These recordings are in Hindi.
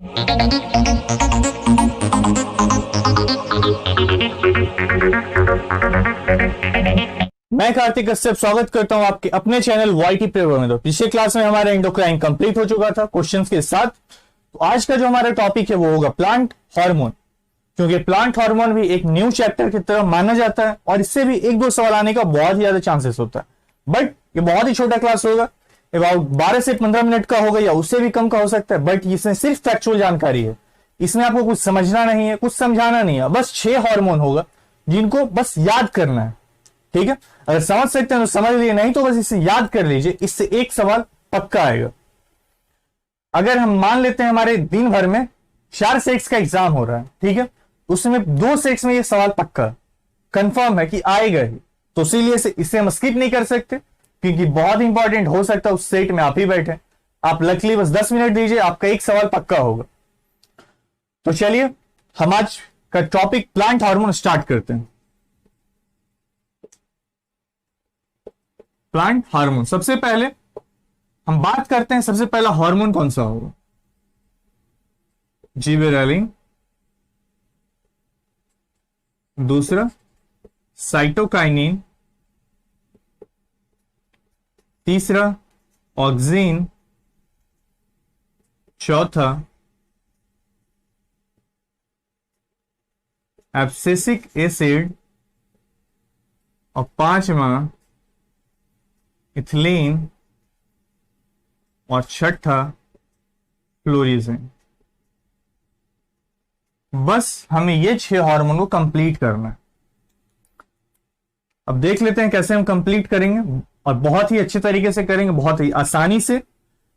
मैं कार्तिक कश्यप स्वागत करता हूं आपके अपने चैनल वाईटी प्रेवर में। तो पिछले क्लास में हमारा एंडोक्राइन कंप्लीट हो चुका था क्वेश्चंस के साथ। तो आज का जो हमारा टॉपिक है वो होगा प्लांट हार्मोन, क्योंकि प्लांट हार्मोन भी एक न्यू चैप्टर की तरह माना जाता है और इससे भी एक दो सवाल आने का बहुत ही ज्यादा चांसेस होता है। बट ये बहुत ही छोटा क्लास होगा, अबाउट 12 से 15 मिनट का होगा या उससे भी कम का हो सकता है। बट इसमें सिर्फ फैक्चुअल जानकारी है, इसमें आपको कुछ समझना नहीं है, कुछ समझाना नहीं है। बस 6 हार्मोन होगा जिनको बस याद करना है, ठीक है। अगर समझ सकते हैं तो समझ लीजिए, नहीं तो बस इसे याद कर लीजिए। इससे एक सवाल पक्का आएगा। अगर हम मान लेते हैं हमारे दिन भर में 4 सेट्स का एग्जाम हो रहा है, ठीक है, उसमें 2 सेट्स में ये सवाल पक्का कंफर्म है कि आएगा ही, तो इसीलिए इसे हम स्किप नहीं कर सकते, क्योंकि बहुत इंपॉर्टेंट हो सकता है उस सेट में आप ही बैठे। आप लकली बस 10 मिनट दीजिए, आपका एक सवाल पक्का होगा। तो चलिए हम आज का टॉपिक प्लांट हार्मोन स्टार्ट करते हैं। प्लांट हार्मोन, सबसे पहले हम बात करते हैं, सबसे पहला हार्मोन कौन सा होगा? जिबेरेलिन, दूसरा साइटोकाइनिन, तीसरा ऑक्सिन, चौथा एब्सिसिक एसिड और पांचवा इथिलीन और छठा फ्लोरिजिन। बस हमें ये 6 हार्मोन को कंप्लीट करना है। अब देख लेते हैं कैसे हम कंप्लीट करेंगे, और बहुत ही अच्छे तरीके से करेंगे, बहुत ही आसानी से।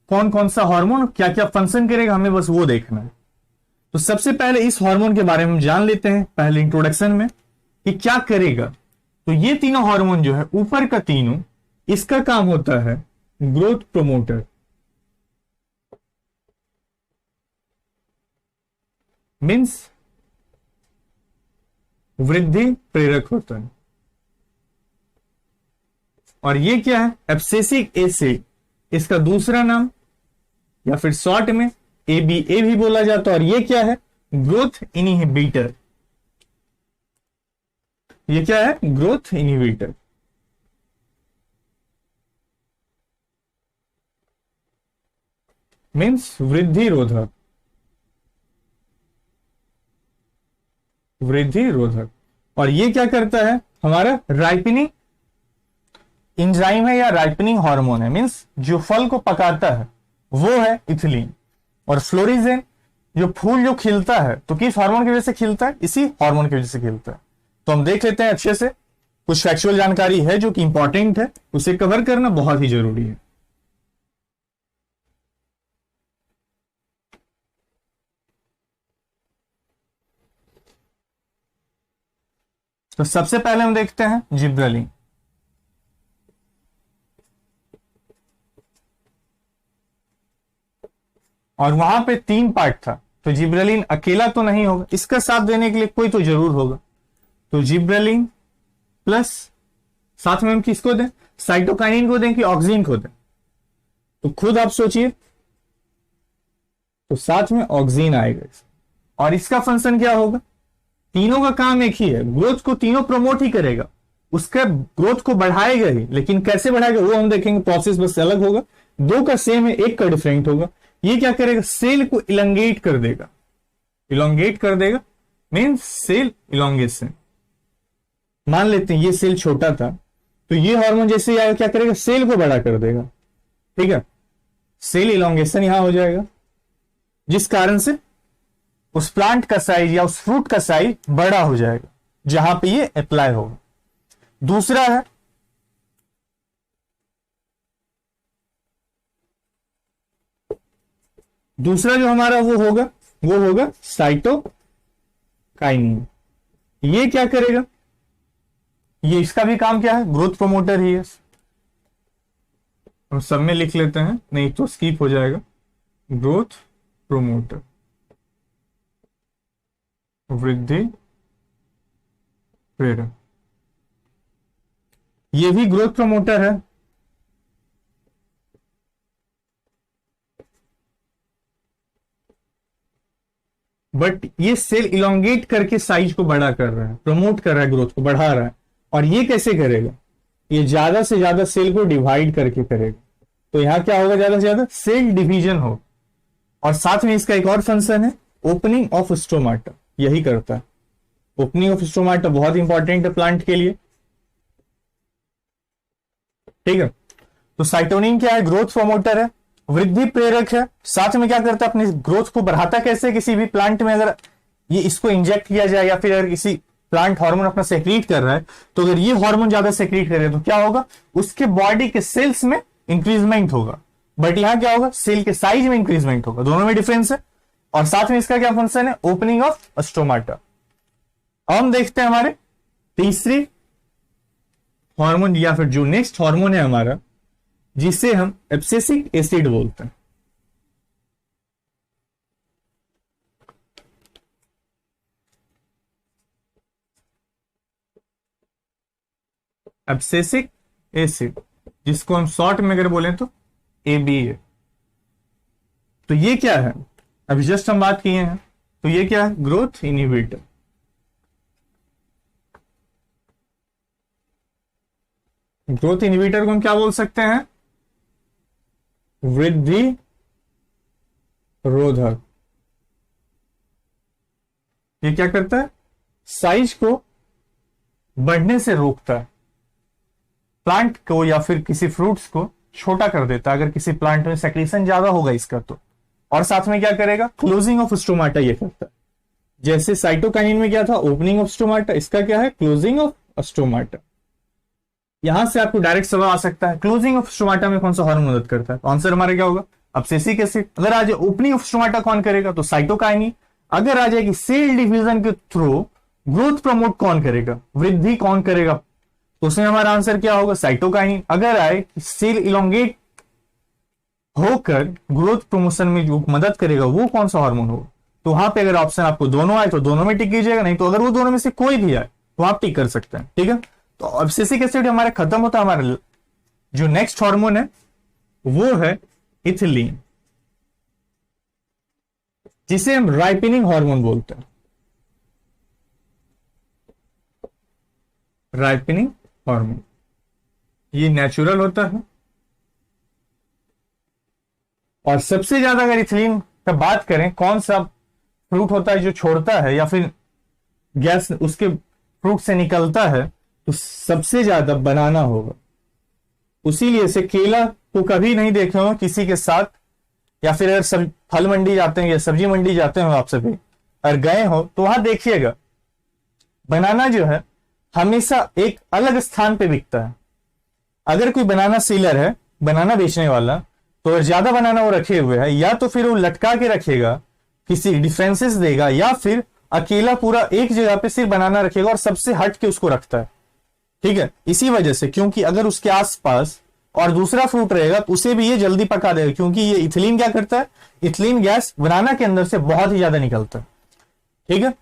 कौन कौन सा हार्मोन क्या क्या फंक्शन करेगा हमें बस वो देखना है। तो सबसे पहले इस हार्मोन के बारे में हम जान लेते हैं पहले इंट्रोडक्शन में कि क्या करेगा। तो ये तीनों हार्मोन जो है, ऊपर का तीनों, इसका काम होता है ग्रोथ प्रोमोटर, मीन्स वृद्धि प्रेरक होता है। और ये क्या है? एब्सिसिक एसिड, इसका दूसरा नाम या फिर शॉर्ट में एबीए भी बोला जाता है। और ये क्या है? Growth inhibitor. ये क्या है? Growth inhibitor. मीन्स वृद्धि रोधक, वृद्धि रोधक। और ये क्या करता है? हमारा राइपनिंग एंजाइम है या राइपनिंग हार्मोन है, मीन्स जो फल को पकाता है वो है इथिलीन। और फ्लोरिजेन, जो फूल जो खिलता है, तो किस हार्मोन की वजह से खिलता है? इसी हार्मोन की वजह से खिलता है। तो हम देख लेते हैं अच्छे से। कुछ फैक्चुअल जानकारी है जो कि इंपॉर्टेंट है, उसे कवर करना बहुत ही जरूरी है। तो सबसे पहले हम देखते हैं जिब्रेलिन। और वहां पे 3 पार्ट था, तो जिब्रेलिन अकेला तो नहीं होगा, इसका साथ देने के लिए कोई तो जरूर होगा। तो जिब्रेलिन प्लस साथ में हम किसको दें? साइटोकाइनिन को दें कि ऑक्सिन को दें? तो खुद आप सोचिए। तो साथ में ऑक्सिन आएगा। और इसका फंक्शन क्या होगा? तीनों का काम एक ही है, ग्रोथ को तीनों प्रमोट ही करेगा, उसका ग्रोथ को बढ़ाएगा ही। लेकिन कैसे बढ़ाएगा वो हम देखेंगे, प्रोसेस बस अलग होगा। 2 का सेम है, 1 का डिफरेंट होगा। ये क्या करेगा? सेल को इलंगेट कर देगा। इलोंगेट कर देगा मीन्स सेल इलोंगेशन। मान लेते हैं ये सेल छोटा था, तो ये हार्मोन जैसे आएगा क्या करेगा? सेल को बड़ा कर देगा, ठीक है। सेल इलोंगेशन यहां हो जाएगा, जिस कारण से उस प्लांट का साइज या उस फ्रूट का साइज बड़ा हो जाएगा जहां पे ये अप्लाई होगा। दूसरा है दूसरा जो हमारा वो होगा साइटोकाइनिन। ये क्या करेगा? ये इसका भी काम क्या है? ग्रोथ प्रोमोटर ही है। हम सब में लिख लेते हैं, नहीं तो स्किप हो जाएगा। ग्रोथ प्रोमोटर, वृद्धि प्रेरक, ये भी ग्रोथ प्रमोटर है। बट ये सेल इलोंगेट करके साइज को बड़ा कर रहा है, प्रमोट कर रहा है, ग्रोथ को बढ़ा रहा है। और ये कैसे करेगा? ये ज्यादा से ज्यादा सेल को डिवाइड करके करेगा। तो यहां क्या होगा? ज्यादा से ज्यादा सेल डिवीजन हो। और साथ में इसका एक और फंक्शन है, ओपनिंग ऑफ स्टोमाटा, यही करता है। ओपनिंग ऑफ स्टोमाटा बहुत इंपॉर्टेंट है प्लांट के लिए, ठीक है। तो साइटोनिन क्या है? ग्रोथ प्रमोटर है, वृद्धि प्रेरक है। साथ में क्या करता है? अपनी ग्रोथ को बढ़ाता कैसे? किसी भी प्लांट में अगर ये इसको इंजेक्ट किया जाए या फिर अगर किसी प्लांट हार्मोन अपना सेक्रीट कर रहा है, तो अगर ये हार्मोन ज्यादा सेक्रीट करे तो क्या होगा? उसके बॉडी के सेल्स में इंक्रीजमेंट होगा। बट यहां क्या होगा? सेल के साइज में इंक्रीजमेंट होगा। दोनों में डिफरेंस है। और साथ में इसका क्या फंक्शन है? Opening of stomata. अब हम देखते हैं हमारे तीसरी हार्मोन या फिर जो नेक्स्ट हार्मोन है हमारा, जिसे हम एब्सिसिक एसिड बोलते हैं। एब्सिसिक एसिड, जिसको हम शॉर्ट में अगर बोलें तो ABA। तो ये क्या है? अभी जस्ट हम बात किए हैं। तो ये क्या है? Growth inhibitor. ग्रोथ इनहिबिटर को हम क्या बोल सकते हैं? वृद्धि रोधक। ये क्या करता है? साइज को बढ़ने से रोकता है। प्लांट को या फिर किसी फ्रूट्स को छोटा कर देता है अगर किसी प्लांट में सेक्रेशन ज्यादा होगा इसका तो। और साथ में क्या करेगा? क्लोजिंग ऑफ स्टोमाटा ये करता है। जैसे साइटोकाइनिन में क्या था? ओपनिंग ऑफ स्टोमाटा, इसका क्या है? Closing of stomata. यहां से आपको डायरेक्ट सवाल आ सकता है, क्लोजिंग ऑफ स्टोमाटा में कौन सा हार्मोन मदद करता है? तो आंसर हमारा क्या होगा? Abscisic acid. अगर आज ओपनिंग ऑफ स्टोमाटा कौन करेगा? तो साइटोकाइनिन। अगर आ जाएगी सेल डिवीजन के थ्रू ग्रोथ प्रमोट कौन करेगा? वृद्धि कौन करेगा? तो उसमें हमारा आंसर क्या होगा? साइटोकाइनिन। अगर आए सेल इलोंगेट होकर ग्रोथ प्रमोशन में जो मदद करेगा वो कौन सा हार्मोन होगा? तो वहां पे अगर ऑप्शन आपको दोनों आए तो दोनों में टिक कीजिएगा, नहीं तो अगर वो दोनों में से कोई भी आए तो आप टिक कर सकते हैं, ठीक है। तो एब्सिसिक एसिड हमारे खत्म होता है। हमारा जो नेक्स्ट हार्मोन है वो है इथिलीन, जिसे हम राइपनिंग हार्मोन बोलते हैं। राइपनिंग हार्मोन ये नेचुरल होता है। और सबसे ज्यादा अगर इथिलीन का बात करें, कौन सा फ्रूट होता है जो छोड़ता है या फिर गैस उसके फ्रूट से निकलता है, तो सबसे ज्यादा बनाना होगा। उसीलिए से केला को कभी नहीं देखे हो किसी के साथ, या फिर अगर फल मंडी जाते हैं या सब्जी मंडी जाते हो आप सभी अगर गए हो तो वहां देखिएगा बनाना जो है हमेशा एक अलग स्थान पे बिकता है। अगर कोई बनाना सेलर है, बनाना बेचने वाला, तो अगर ज्यादा बनाना वो रखे हुए है, या तो फिर वो लटका के रखेगा, किसी डिफरेंसेस देगा, या फिर अकेला पूरा एक जगह पे सिर्फ बनाना रखेगा और सबसे हट के उसको रखता है, ठीक है। इसी वजह से, क्योंकि अगर उसके आसपास और दूसरा फ्रूट रहेगा तो उसे भी ये जल्दी पका देगा, क्योंकि ये इथिलीन क्या करता है? इथिलीन गैस बनाना के अंदर से बहुत ही ज्यादा निकलता है, ठीक है।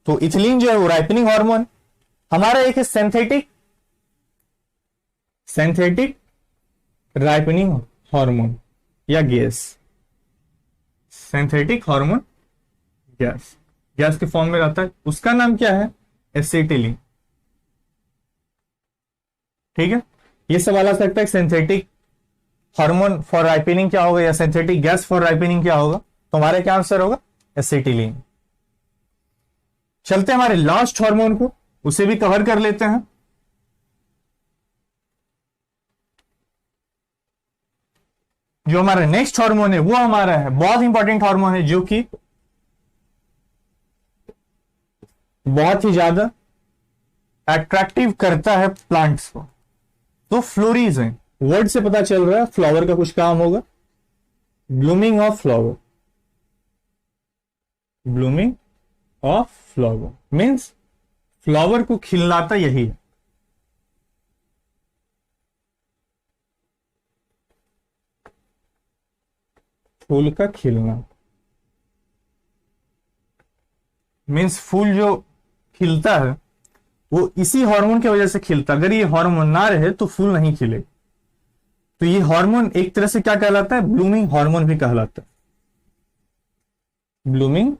तो इथिलीन जो है वो राइपनिंग हार्मोन। हमारा एक है सिंथेटिक राइपनिंग हार्मोन या गैस। सिंथेटिक हार्मोन गैस के फॉर्म में रहता है, उसका नाम क्या है? एसिटिलीन, ठीक है। ये सवाल आ सकता है सिंथेटिक हार्मोन फॉर राइपनिंग क्या होगा या सिंथेटिक गैस फॉर राइपनिंग क्या होगा? तो हमारा क्या आंसर होगा? एसिटिलीन। चलते हैं हमारे लास्ट हार्मोन को, उसे भी कवर कर लेते हैं। जो हमारा नेक्स्ट हार्मोन है वो हमारा है बहुत इंपॉर्टेंट हार्मोन है, जो कि बहुत ही ज्यादा अट्रैक्टिव करता है प्लांट्स को। तो फ्लोरिजेंट, वर्ड से पता चल रहा है फ्लावर का कुछ काम होगा। Blooming of flower, blooming of flower means flower को खिलाता यही है। फूल का खिलना मीन्स फूल जो खिलता है वो इसी हार्मोन की वजह से खिलता। अगर ये हार्मोन ना रहे तो फूल नहीं खिले। तो ये हार्मोन एक तरह से क्या कहलाता है? ब्लूमिंग हार्मोन भी कहलाता है। Blooming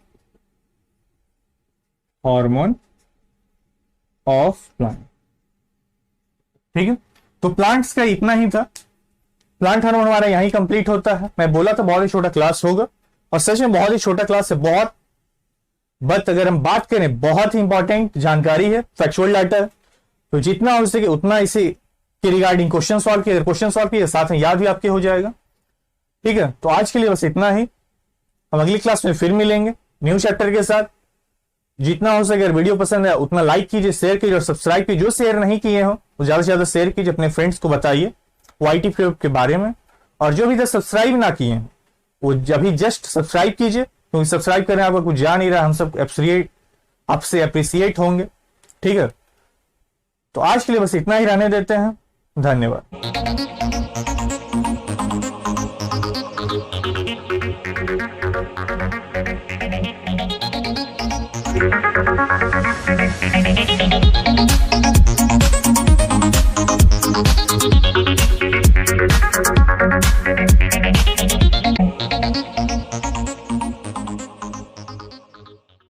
hormone of plant. ठीक है, तो प्लांट्स का इतना ही था। प्लांट हार्मोन हमारा यहीं कंप्लीट होता है। मैं बोला था बहुत ही छोटा क्लास होगा, और सच में बहुत ही छोटा क्लास है, बहुत। बट अगर हम बात करें, बहुत ही इंपॉर्टेंट जानकारी है, फैक्चुअल डाटा है, तो जितना हो सके उतना इसे के रिगार्डिंग क्वेश्चन सॉल्व किया, क्वेश्चन सॉल्व किया, साथ में याद भी आपके हो जाएगा। ठीक है, तो आज के लिए बस इतना ही। हम अगली क्लास में फिर मिलेंगे न्यू चैप्टर के साथ। जितना हो सके अगर वीडियो पसंद है उतना लाइक कीजिए, शेयर कीजिए और सब्सक्राइब कीजिए। जो शेयर नहीं किए हो वो ज्यादा से ज्यादा शेयर कीजिए, अपने फ्रेंड्स को बताइए वाईटी प्रेप के बारे में। और जो भी तक सब्सक्राइब ना किए हैं वो अभी जस्ट सब्सक्राइब कीजिए, क्योंकि सब्सक्राइब करने आपका कुछ जा नहीं रहा, हम सब आपसे अप्रिसिएट होंगे। ठीक है, तो आज के लिए बस इतना ही रहने देते हैं। धन्यवाद।